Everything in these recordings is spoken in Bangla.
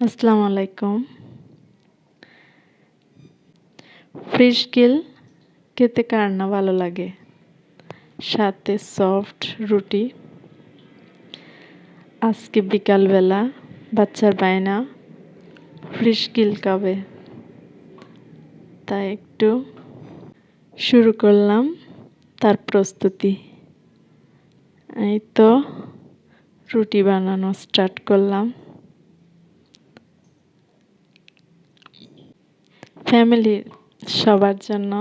আসসালামু আলাইকুম। ফিশ গিল খেতে কার না ভালো লাগে, সাথে সফট রুটি। আজকে বিকালবেলা বাচ্চার বায়না ফিশ গিল খাবে, তাই একটু শুরু করলাম তার প্রস্তুতি। এই তো রুটি বানানো স্টার্ট করলাম। ফ্যামিলির সবার জন্য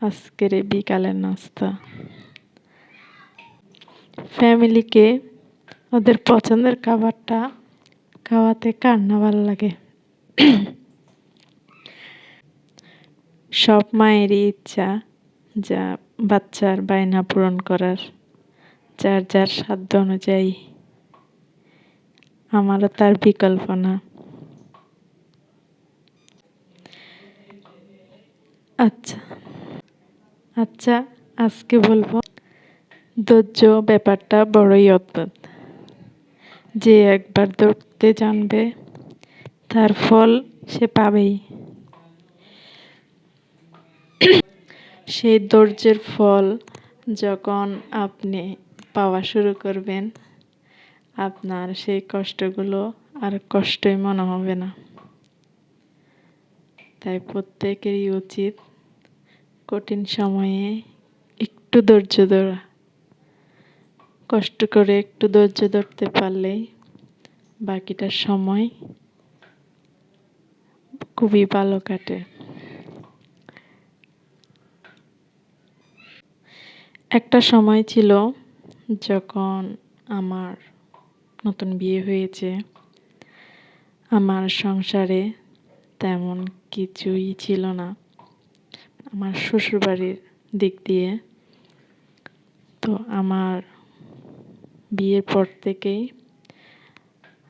আজকের এই বিকালের নাস্তা। ফ্যামিলিকে ওদের পছন্দের খাবারটা খাওয়াতে কার না ভালো লাগে। সব মায়েরই ইচ্ছা যা বাচ্চার বায়না পূরণ করার, যার যার সাধ্য অনুযায়ী। আমারও তার বিকল্প না। আচ্ছা আচ্ছা আজকে বলবো, ধৈর্য ব্যাপারটা বড়ই অদ্ভুত। যে একবার ধরতে জানবে তার ফল সে পাবেই। সেই ধৈর্যের ফল যখন আপনি পাওয়া শুরু করবেন, আপনার সেই কষ্টগুলো আর কষ্টই মনে হবে না। তাই প্রত্যেকেরই উচিত কঠিন সময়ে একটু ধৈর্য ধরা। কষ্ট করে একটু ধৈর্য ধরতে পারলেই বাকিটা সময় খুবই ভালো কাটে। একটা সময় ছিল যখন আমার নতুন বিয়ে হয়েছে, আমার সংসারে তেমন কিছুই ছিল না আমার শ্বশুরবাড়ির দিক দিয়ে। তো আমার বিয়ের পর থেকেই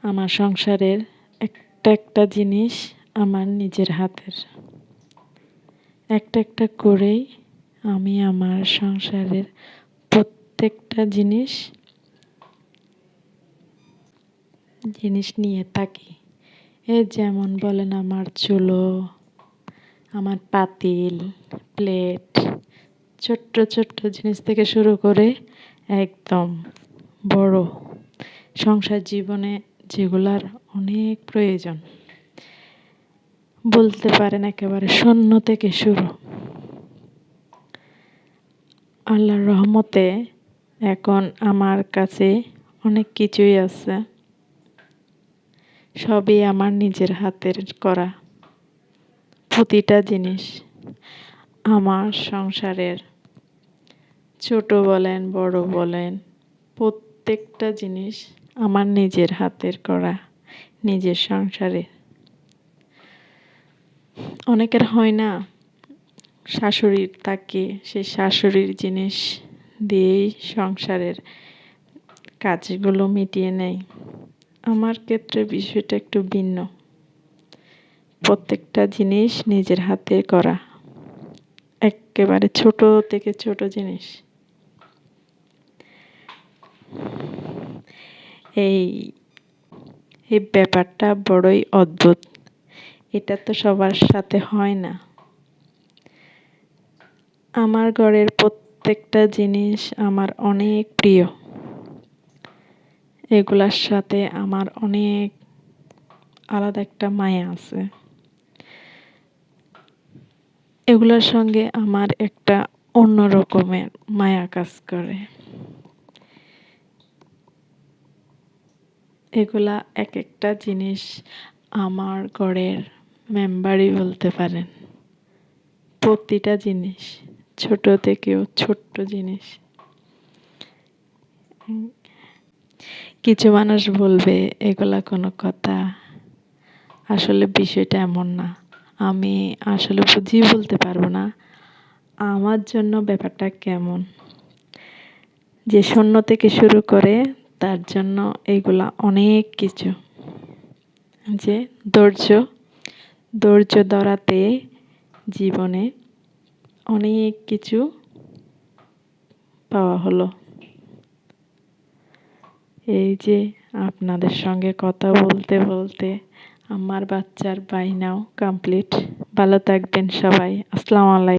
আমার সংসারের একটা একটা জিনিস আমার নিজের হাতের। একটা একটা করেই আমি আমার সংসারের প্রত্যেকটা জিনিস নিয়ে থাকি। যেমন বলেন, আমার চুলো, আমার পাতিল, প্লেট, ছোট্ট ছোট্ট জিনিস থেকে শুরু করে একদম বড় সংসার জীবনে যেগুলার অনেক প্রয়োজন, বলতে পারেন একেবারে শূন্য থেকে শুরু। আল্লাহর রহমতে এখন আমার কাছে অনেক কিছুই আছে, সবই আমার নিজের হাতের করা। প্রতিটা জিনিস আমার সংসারের, ছোট বলেন বড় বলেন, প্রত্যেকটা জিনিস আমার নিজের হাতের করা, নিজের সংসারে। অনেকের হয় না, শাশুড়ির থাকে, সেই শাশুড়ির জিনিস দিয়েই সংসারের কাজগুলো মিটিয়ে নেয়। আমার ক্ষেত্রে বিষয়টা একটু ভিন্ন। প্রত্যেকটা জিনিস নিজের হাতে করা, একেবারে ছোট থেকে ছোট জিনিস। এই এই ব্যাপারটা বড়ই অদ্ভুত। এটা তো সবার সাথে হয় না। আমার ঘরের প্রত্যেকটা জিনিস আমার অনেক প্রিয়। এগুলার সাথে আমার অনেক আলাদা একটা মায়া আছে। এগুলোর সঙ্গে আমার একটা অন্য রকমের মায়া কাজ করে। এগুলা এক একটা জিনিস আমার ঘরের মেম্বারই বলতে পারেন। প্রতিটা জিনিস, ছোট থেকেও ছোট্ট জিনিস। কিছু মানুষ বলবে এগুলা কোনো কথা, আসলে বিষয়টা এমন না। আমি আসলে বুঝিয়ে বলতে পারবো না আমার জন্য ব্যাপারটা কেমন। যে শূন্য থেকে শুরু করে তার জন্য এইগুলা অনেক কিছু। যে ধৈর্য ধরাতে জীবনে অনেক কিছু পাওয়া হলো। এই যে আপনাদের সঙ্গে কথা বলতে বলতে আমার বাচ্চার বাই নাও কমপ্লিট। ভালো থাকবেন সবাই। আসসালামু আলাইকুম।